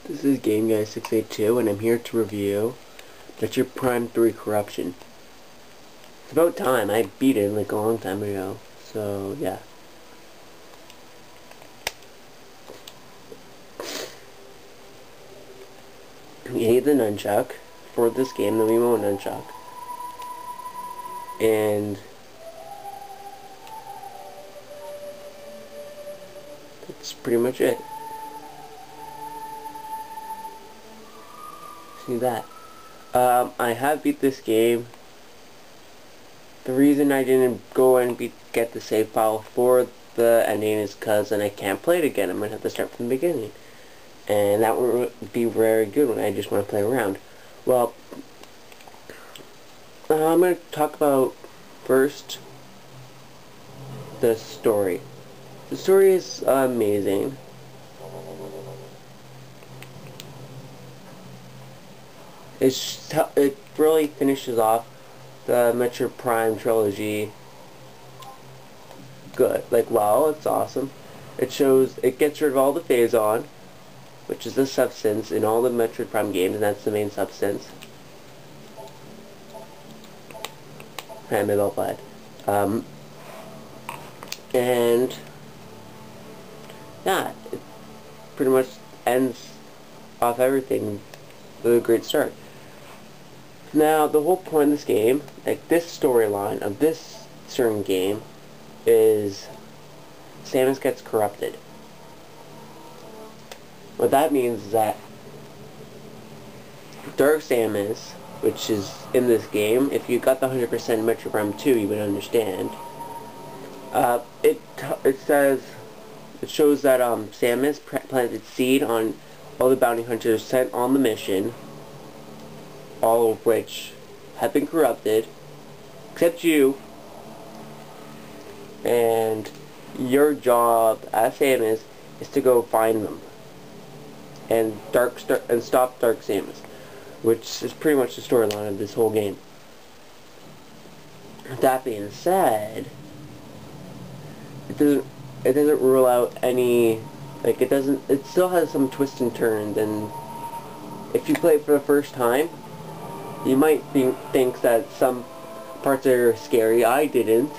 This is Game Guy 682 and I'm here to review Metroid Prime 3 Corruption. It's about time. I beat it like a long time ago. So yeah. You need the nunchuck for this game, the remote nunchuck. And that's pretty much it. See that. I have beat this game. The reason I didn't go and get the save file for the ending is because then I can't play it again. I'm going to have to start from the beginning. And that would be very good when I just want to play around. Well, I'm going to talk about first the story. The story is amazing. It really finishes off the Metroid Prime trilogy good. Like, wow, it's awesome. It gets rid of all the phase-on, which is the substance in all the Metroid Prime games, and that's the main substance. And maybe I'll play it. And yeah, it pretty much ends off everything with a great start. Now, the whole point of this game, like this storyline of this certain game, is Samus gets corrupted. What that means is that Dark Samus, which is in this game, if you got the 100% Metroid Prime 2, you would understand. It shows that Samus planted seed on all the bounty hunters sent on the mission, all of which have been corrupted, except you. And your job as Samus is to go find them and stop Dark Samus, which is pretty much the storyline of this whole game. That being said, it doesn't rule out any, like, it still has some twists and turns, and if you play it for the first time, you might think that some parts are scary. I didn't,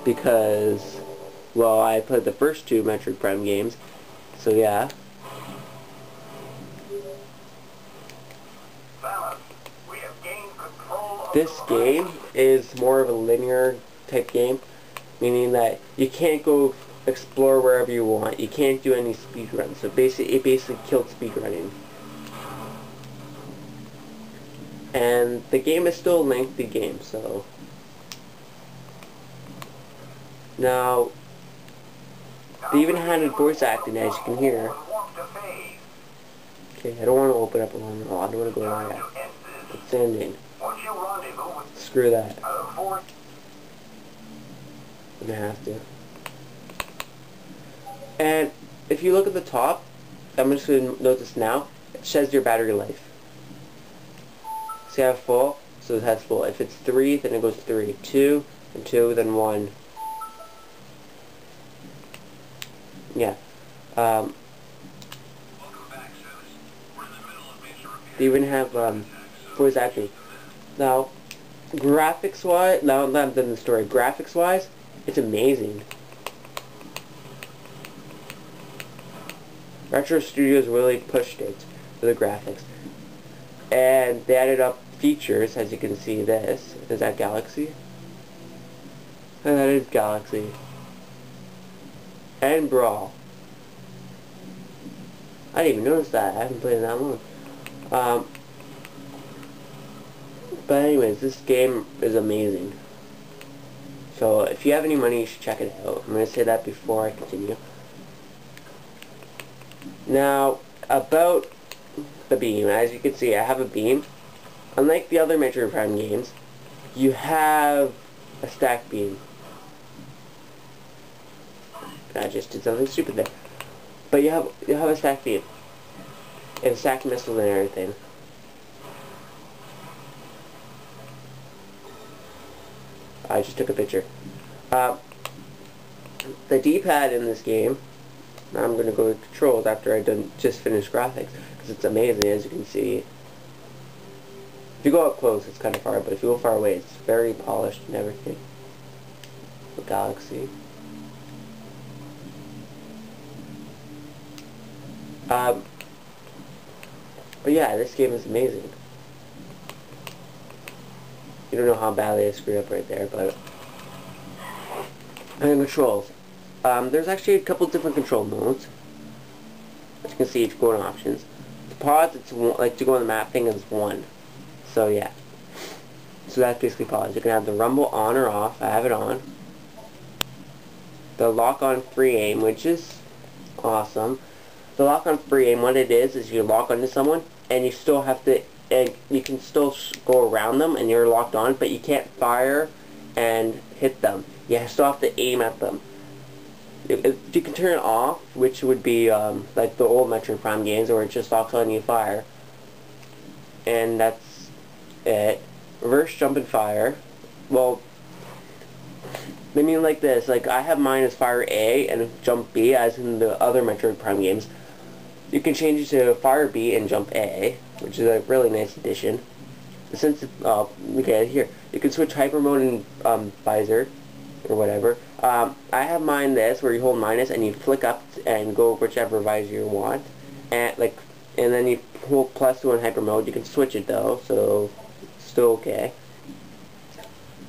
because, well, I played the first two Metroid Prime games, so yeah. This game is more of a linear type game, meaning that you can't go explore wherever you want. You can't do any speedruns, so it basically killed speedrunning. And the game is still a lengthy game, so. Now, they even had voice acting, as you can hear. Okay, I don't want to open up a one. Oh, I don't want to go there yet. It's ending. Screw that. I'm gonna have to. And if you look at the top, I'm just going to notice now, it says your battery life. See how full? So it has full. If it's 3, then it goes 3. 2, and 2, then 1. Yeah. They even have voice acting. Now, graphics-wise, now I'm done the story. Graphics-wise, it's amazing. Retro Studios really pushed it for the graphics. And they added up features, as you can see this. Is that Galaxy? And that is Galaxy. And Brawl. I didn't even notice that. I haven't played it that long. But anyways, this game is amazing. So if you have any money, you should check it out. I'm going to say that before I continue. Now, about the beam. As you can see, I have a beam. Unlike the other Metroid Prime games, you have a stack beam. I just did something stupid there. But you have a stack beam. And stack missiles and everything. I just took a picture. The D-pad in this game Now I'm going to go to controls after I just finished graphics, because it's amazing, as you can see. If you go up close, it's kind of far, but if you go far away, it's very polished and everything. The Galaxy. But yeah, this game is amazing. You don't know how badly I screwed up right there, but... And controls. There's actually a couple different control modes. As you can see, if you go in options. The pause, it's one, like to go on the map thing, is 1. So yeah. So that's basically pause. You can have the rumble on or off. I have it on. The lock on free aim, which is awesome. The lock on free aim, what it is you lock onto someone, and you still have to, and you can still go around them, and you're locked on, but you can't fire and hit them. You still have to aim at them. If you can turn it off, which would be like the old Metroid Prime games, where it just locks on and you fire. And that's it. Reverse jump and fire. Well, I mean like this. Like I have mine as fire A and jump B, as in the other Metroid Prime games. You can change it to fire B and jump A, which is a really nice addition. Since okay, here you can switch hyper mode and visor or whatever. I have mine this where you hold minus and you flick up and go whichever visor you want, and then you hold plus to in hyper mode. You can switch it though, so it's still okay.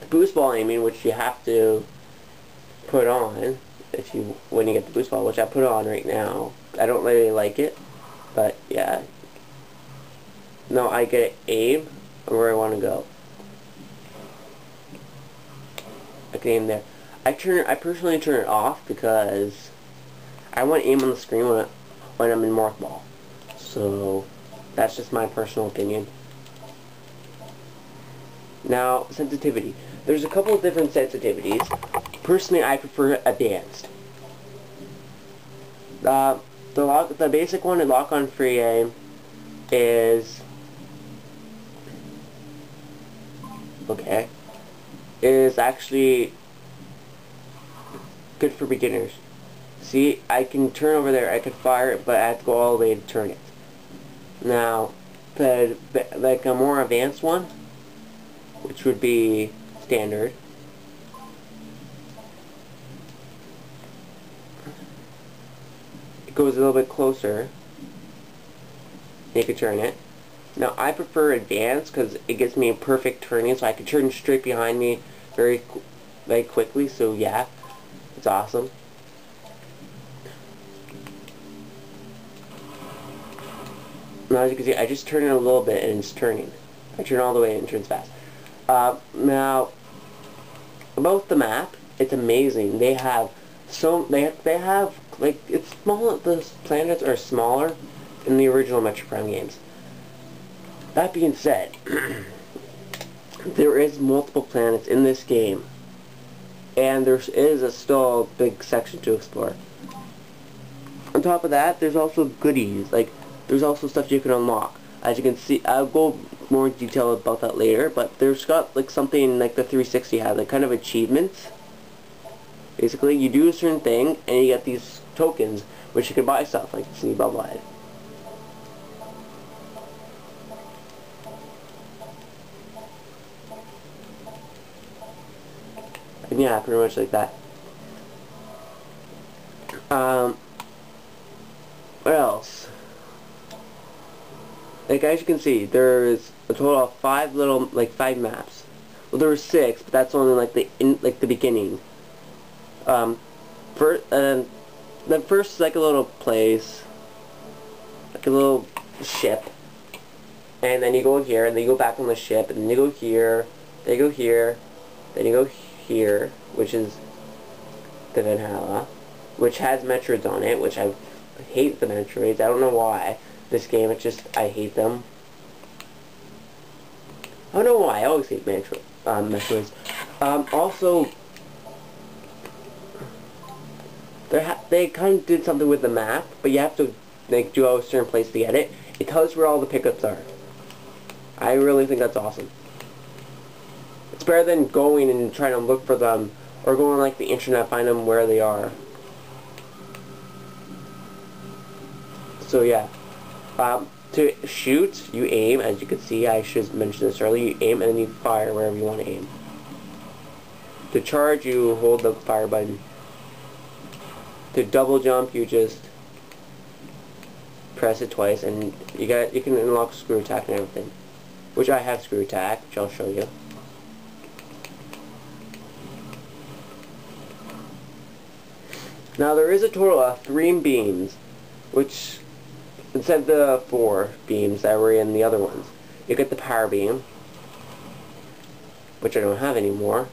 The boost ball aiming, which you have to put on when you get the boost ball, which I put on right now. I don't really like it, but yeah. No, I get aim where I want to go. I can aim there. I personally turn it off because I want aim on the screen when I'm in Morph Ball. So that's just my personal opinion. Now, sensitivity. There's a couple of different sensitivities. Personally, I prefer advanced. The basic one, the lock on free aim, is actually good for beginners. See, I can turn over there, I could fire it, but I have to go all the way to turn it. Now, like a more advanced one, which would be standard, it goes a little bit closer. You can turn it. Now, I prefer advanced because it gives me a perfect turning, so I can turn straight behind me very quickly, so yeah, it's awesome. Now, as you can see, I just turn it a little bit and it's turning. I turn all the way and it turns fast. Now, about the map, it's amazing. They have like, it's small, the planets are smaller in the original Metroid Prime games. That being said, there is multiple planets in this game, and there is still a big section to explore. On top of that, there's also goodies, like there's also stuff you can unlock. As you can see, I'll go more in detail about that later, but there's got like something like the 360 had, like kind of achievements. Basically, you do a certain thing, and you get these tokens, which you can buy stuff, like see Bubble Head. And yeah, pretty much like that. What else? Like, as you can see, there's a total of 5 maps. Well, there were 6, but that's only like the beginning. The first is like a little place, like a little ship, and then you go here, and then you go back on the ship, and then you go here, then you go here, then you go here, which is the Valhalla, which has Metroids on it, which I hate the Metroids. I don't know why. This game, it's just, I hate them. I don't know why. I always hate Metroids. Also, they kind of did something with the map, but you have to do a certain place to get it. It tells you where all the pickups are. I really think that's awesome. It's better than going and trying to look for them, or going on like the internet, find them where they are. So yeah, to shoot, you aim, as you can see, I should mention this earlier, you aim and then you fire wherever you want to aim. To charge, you hold the fire button. To double jump, you just press it twice, and you can unlock screw attack and everything. Which I have screw attack, which I'll show you. Now there is a total of 3 beams, which instead of the 4 beams that were in the other ones. You get the power beam, which I don't have anymore.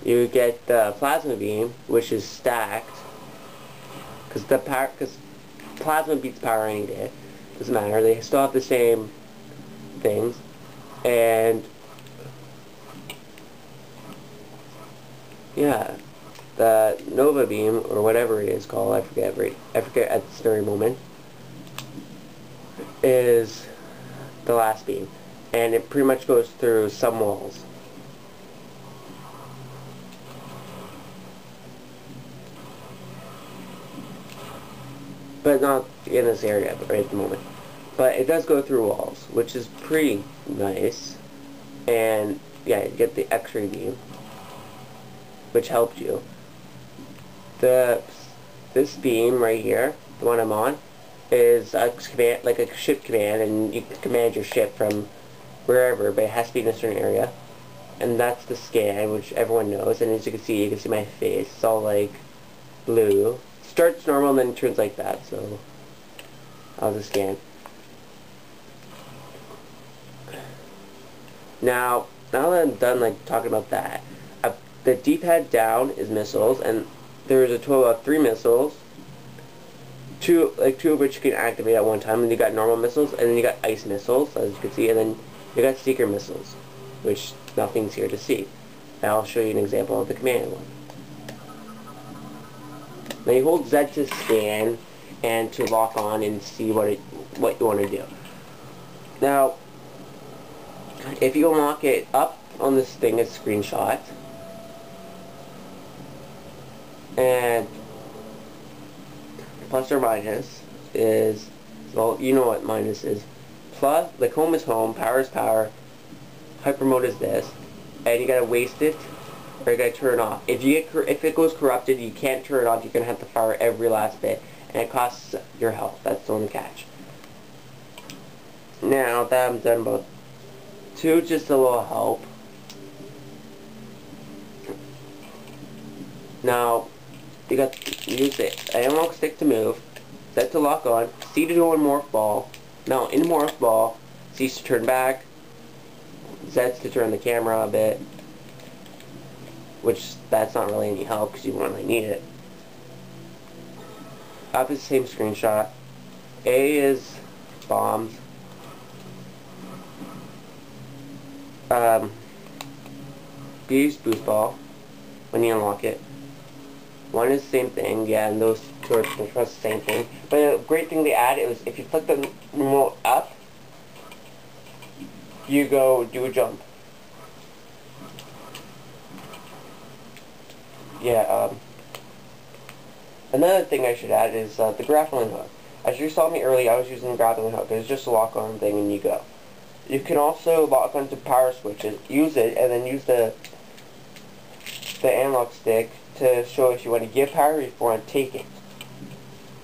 You get the plasma beam, which is stacked, because plasma beats power any day. Doesn't matter. They still have the same things, and yeah, the Nova beam or whatever it is called, I forget at this very moment, is the last beam, and it pretty much goes through some walls. But not in this area right at the moment. But it does go through walls, which is pretty nice. And yeah, you get the X-ray beam, which helped you. This beam right here, the one I'm on, is a command, like a ship command, and you can command your ship from wherever, but it has to be in a certain area. And that's the scan, which everyone knows. And as you can see my face. It's all like blue. Starts normal and then turns like that. So I'll just scan. Now that I'm done like talking about that, the D-pad down is missiles, and there's a total of 3 missiles. Two of which you can activate at one time, and you got normal missiles, and then you got ice missiles, as you can see, and then you got seeker missiles, which nothing's here to see. Now I'll show you an example of the command one. Now you hold Z to scan and to lock on and see what you want to do. Now, if you unlock it up on this thing, it's screenshot, and plus or minus is, well, you know what minus is. Plus, like home is home, power is power, hyper mode is this, and you gotta waste it, or you gotta turn it off. If it goes corrupted, you can't turn it off. You're gonna have to fire every last bit, and it costs your health. That's the only catch. Now that I'm done about 2, just a little help. Now you got to use it. Analog stick to move, set to lock on, C to go in morph ball. Now in morph ball, C to turn back, Z to turn the camera a bit, which that's not really any help because you won't really need it. Up is the same screenshot. A is bombs. B is boost ball when you unlock it. 1 is the same thing, yeah, and those 2 are the same thing. But a great thing they add is if you flick the remote up, you go do a jump. Yeah, another thing I should add is the grappling hook. As you saw me earlier, I was using the grappling hook. It's just a lock-on thing and you go. You can also lock onto power switches, use it, and then use the analog stick to show if you want to give power or if you want to take it.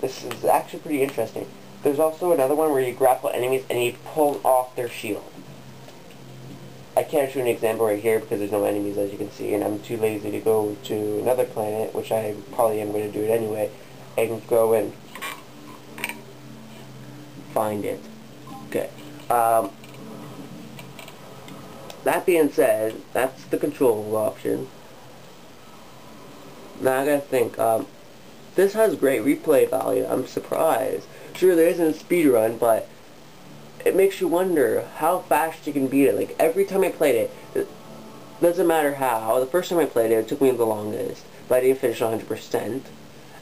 This is actually pretty interesting. There's also another one where you grapple enemies and you pull off their shield. I can't show an example right here because there's no enemies, as you can see, and I'm too lazy to go to another planet, which I probably am going to do it anyway, and go and find it. Okay. That being said, that's the control option. Now I gotta think, this has great replay value. I'm surprised. Sure, there isn't a speed run, but it makes you wonder how fast you can beat it. Like, every time I played it doesn't matter how. The first time I played it, it took me the longest, but I didn't finish 100%.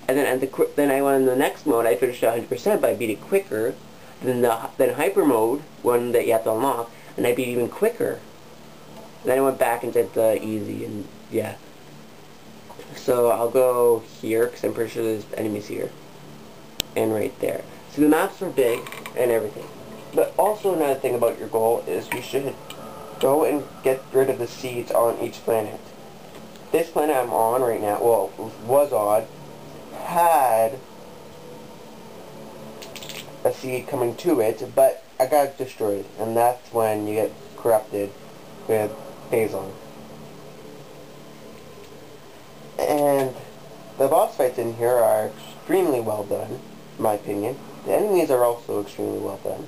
And then I went in the next mode, I finished 100%, but I beat it quicker. Then hyper mode, one that you have to unlock, and I beat it even quicker. And then I went back and did the easy, and yeah. So I'll go here, because I'm pretty sure there's enemies here. and right there. So the maps are big and everything. But also another thing about your goal is you should go and get rid of the seeds on each planet. This planet I'm on right now, well, was on, had a seed coming to it, but I got it destroyed, and that's when you get corrupted with Phazon. And the boss fights in here are extremely well done, in my opinion. The enemies are also extremely well done.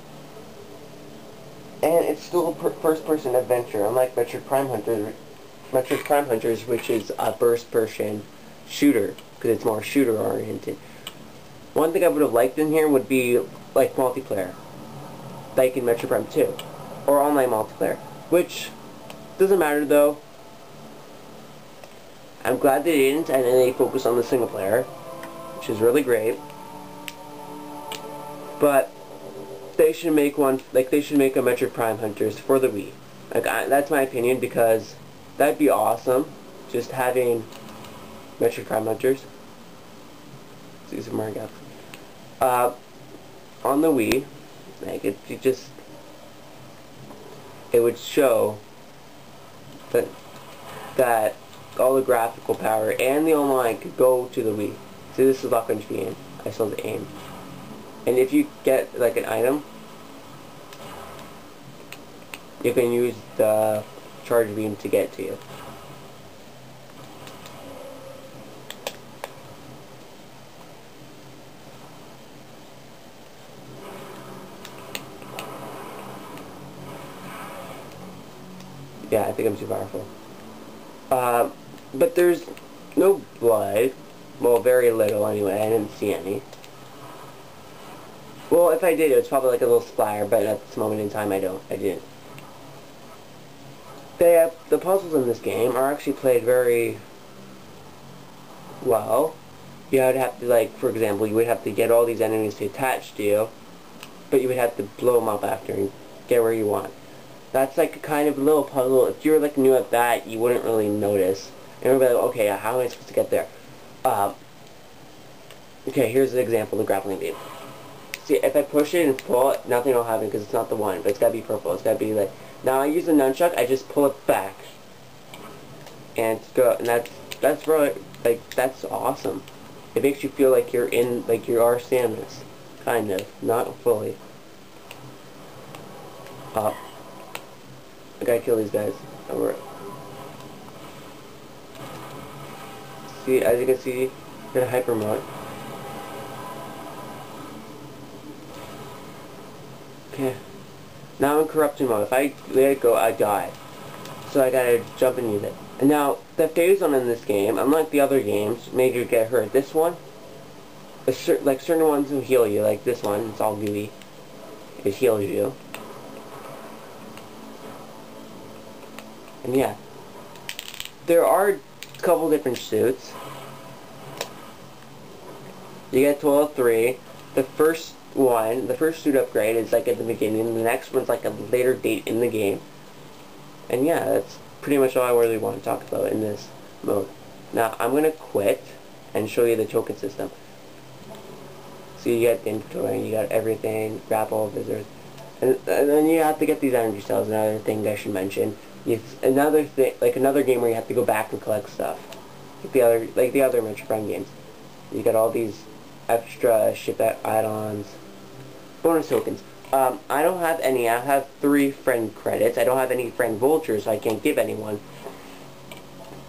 And it's still a first-person adventure, unlike Metroid Prime Hunters, which is a first-person shooter, because it's more shooter-oriented. One thing I would have liked in here would be, like, multiplayer, like in Metroid Prime 2, or online multiplayer, which doesn't matter, though. I'm glad they didn't, and they focused on the single player, which is really great. But they should make one, like, they should make a Metroid Prime Hunters for the Wii. Like, that's my opinion, because that'd be awesome, just having Metroid Prime Hunters. See some more gaps. On the Wii, like, it would show that all the graphical power and the online could go to the Wii. See, this is lock country aim. I saw the aim. And if you get, like, an item, you can use the charge beam to get to you. Yeah, I think I'm too powerful. But there's no blood. Well, very little anyway. I didn't see any. Well, if I did, it was probably like a little splatter, but at this moment in time, I didn't. The puzzles in this game are actually played very well. You would have to, like, for example, you would have to get all these enemies to attach to you, but you would have to blow them up after and get where you want. That's like a kind of little puzzle. If you were like new at that, you wouldn't really notice. And you'd be like, okay, how am I supposed to get there? Okay, here's an example of the grappling beam. See, if I push it and pull it, nothing will happen because it's not the one, but it's gotta be purple. It's gotta be like, now I use the nunchuck, I just pull it back. And go, and that's really, like, that's awesome. It makes you feel like you're in, like you are Samus. Kind of, not fully. I gotta kill these guys. Over. See, as you can see, in a hyper mode. Okay. Now I'm in corruption mode. If I let it go, I die. So I gotta jump and use it. And now, the Phazon in this game, unlike the other games, made you get hurt. This one, like certain ones will heal you, like this one, it's all gooey. It heals you. And yeah, there are a couple different suits. You get 12-3. The first suit upgrade is like at the beginning. The next one's like a later date in the game. And yeah, that's pretty much all I really want to talk about in this mode. Now, I'm going to quit and show you the token system. So you get the inventory, you got everything, grapple, visitors. And then you have to get these energy cells, another thing I should mention. It's another thing, like another game where you have to go back and collect stuff. Like the other Metroid Prime games. You got all these extra ship add-ons. Bonus tokens. I don't have any. I have 3 friend credits. I don't have any friend vultures, so I can't give anyone.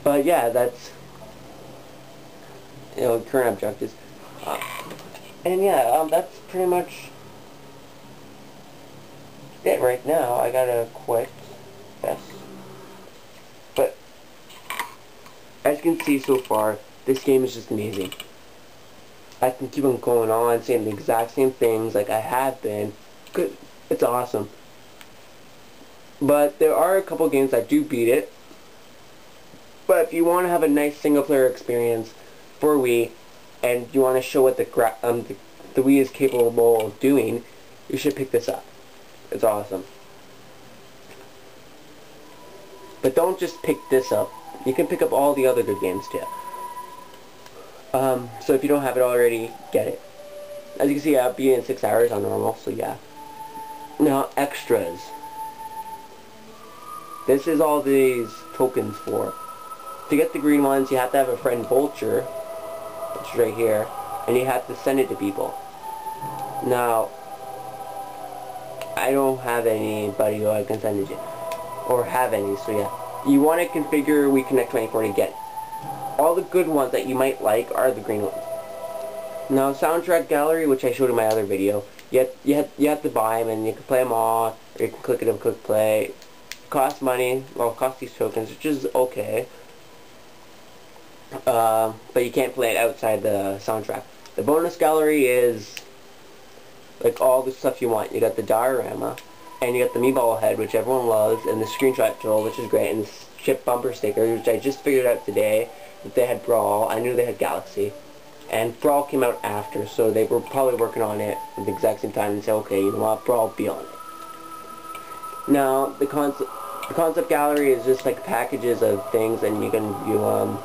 But yeah, that's, you know, current objectives. And yeah, that's pretty much it right now. I gotta quit. Yes. But as you can see so far, this game is just amazing. I can keep on going on saying the exact same things like I have been. It's awesome. But there are a couple games that do beat it. But if you want to have a nice single player experience for Wii, and you want to show what the Wii is capable of doing, you should pick this up. It's awesome. But don't just pick this up. You can pick up all the other good games too. So if you don't have it already, get it. As you can see, I'll be in 6 hours on normal, so yeah. Now, extras. This is all these tokens for. To get the green ones, you have to have a friend Vulture, which is right here, and you have to send it to people. Now, I don't have anybody who I can send it to, or have any, so yeah. You want to configure WeConnect 24 to get all the good ones that you might like are the green ones. Now, soundtrack gallery, which I showed in my other video, you have to buy them, and you can play them all, or you can click it and click play. Cost money, well, cost these tokens, which is okay. But you can't play it outside the soundtrack. The bonus gallery is like all the stuff you want. You got the diorama, and you got the meatball head, which everyone loves, and the screenshot tool, which is great, and the chip bumper sticker, which I just figured out today that they had Brawl. I knew they had Galaxy, and Brawl came out after, so they were probably working on it at the exact same time and said, okay, you know what, Brawl, be on it. Now, the concept gallery is just like packages of things, and you can view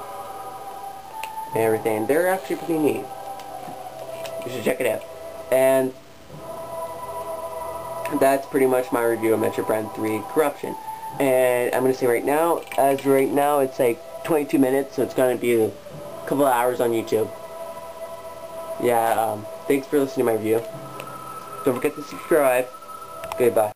everything. They're actually pretty neat. You should check it out. And that's pretty much my review of Metroid Prime 3 Corruption. And I'm going to say right now, as right now, it's like 22 minutes, so it's going to be a couple of hours on YouTube. Yeah, thanks for listening to my review. Don't forget to subscribe. Goodbye.